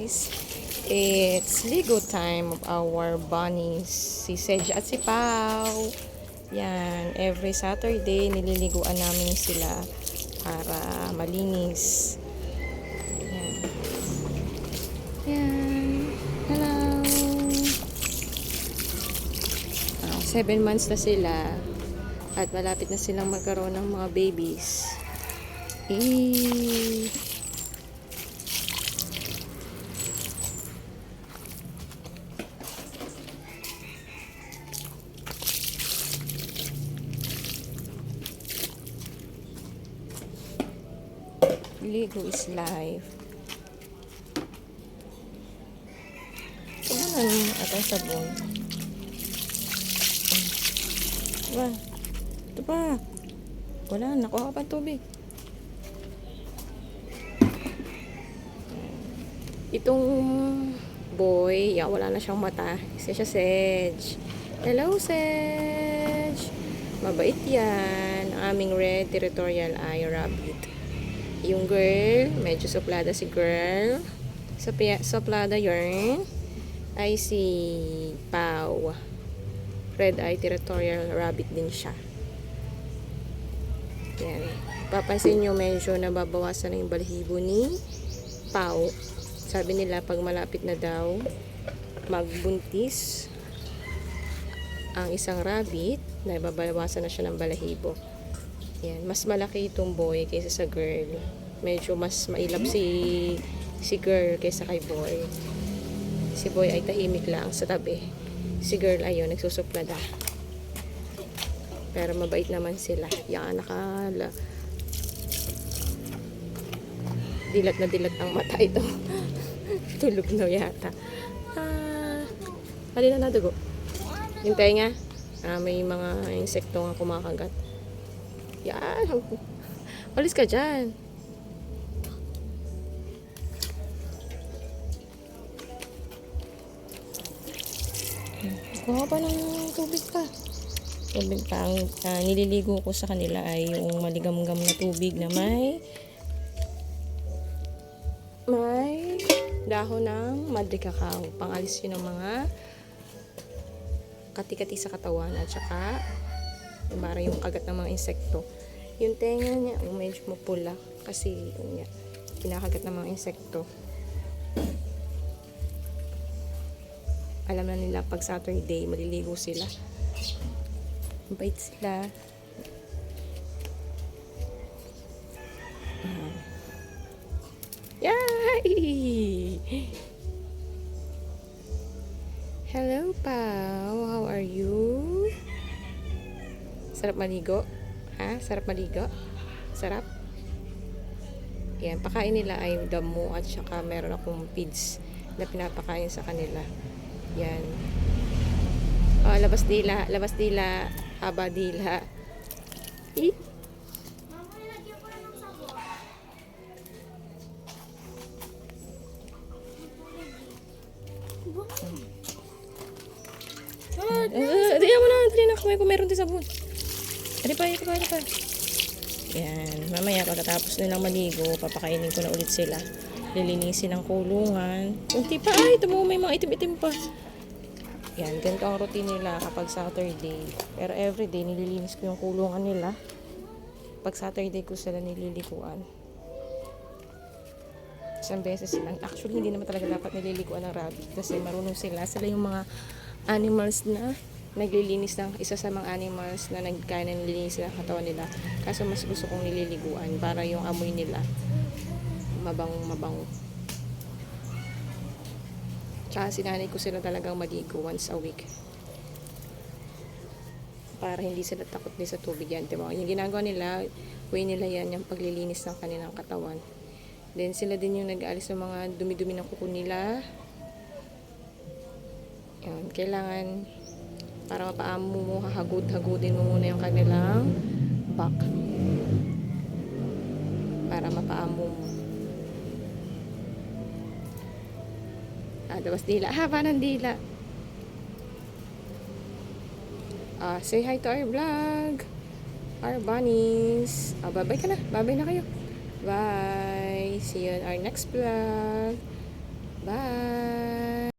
guys, it's Lego time of our bunnies. Si Sedge at si Pau. Yan, every Saturday nililiguan namin sila para malinis. Yan. Yan. Hello. 7 months na sila at malapit na silang magkaroon ng mga babies. Lego is life. Ano atong sabon? Diba? Ito pa. Wala, nakuha pa tubig. Itong boy, wala na siyang mata. Kasi siya Sedge. Hello, Sedge! Mabait yan. Ang aming red territorial eye rabbit. Yung girl, medyo suplada si girl. Suplada yarn ay si Pau. Red eye territorial rabbit din siya. Yan. Papansin nyo medyo nababawasan na yung balahibo ni Pau. Sabi nila pag malapit na daw magbuntis ang isang rabbit, nababawasan na siya ng balahibo. Yan. Mas malaki itong boy kaysa sa girl. Medyo mas mailap si girl kaysa kay boy. Si boy ay tahimik lang sa tabi. Si girl ayun, nagsusuplada. Pero mabait naman sila. Yan, dilat na dilat ang mata ito. Tulog na yata. Halina na dugo. Yung tenga. May mga insekto nga kumakagat. Yan. Alis ka dyan. Kuha pa ng tubig pa. Tubig pa. Ang nililigo ko sa kanila ay yung maligamgam na tubig na may dahon ng madre cacao. Pangalis yun ng mga kati-kati sa katawan at saka para yung kagat ng mga insekto. Yung tenga niya medyo mapula kasi yun nga, kinakagat ng mga insekto. Alam na nila pag Saturday maliligo sila. Bait sila. Yay! Hello, Pau. How are you? Sarap maligo? Ha? Sarap maligo? Sarap? Yan, pakain nila ay damo at saka meron akong feeds na pinapakain sa kanila. Yan. Oh, labas dila, haba dila. Diyan mo na, dali na kamay ko meron din sabon. Adi pa. Yan, mamaya pagkatapos nilang maligo, papakainin ko na ulit sila. Lilinisin ang kulungan. Kunti pa, ito mo, may mga itim-itim pa. Yan, ganito ang routine nila kapag Saturday. Pero everyday, nililinis ko yung kulungan nila. Pag Saturday ko sila nililiguan. Isang beses lang. Actually, hindi naman talaga dapat nililiguan ng rabbit kasi marunong sila. Sila yung mga animals na naglilinis ng isa sa mga animals na nilinis ng katawan nila. Kaso mas gusto kong nililiguan para yung amoy nila mabango. Tsaka sinanay ko sila talagang maligo once a week. Para hindi sila takot din sa tubig yan. Diba? Yung ginagawa nila, way nila yan, yung paglilinis ng kanilang katawan. Then sila din yung nag-aalis ng mga dumi-dumi ng kuko nila. Yan, kailangan para mapaamo mo, hahagod-hagodin mo muna yung kanilang back. Para mapaamo mo. Labas dila. Haba ng dila. Say hi to our vlog. Our bunnies. Bye-bye ka na. Bye-bye na kayo. Bye. See you in our next vlog. Bye!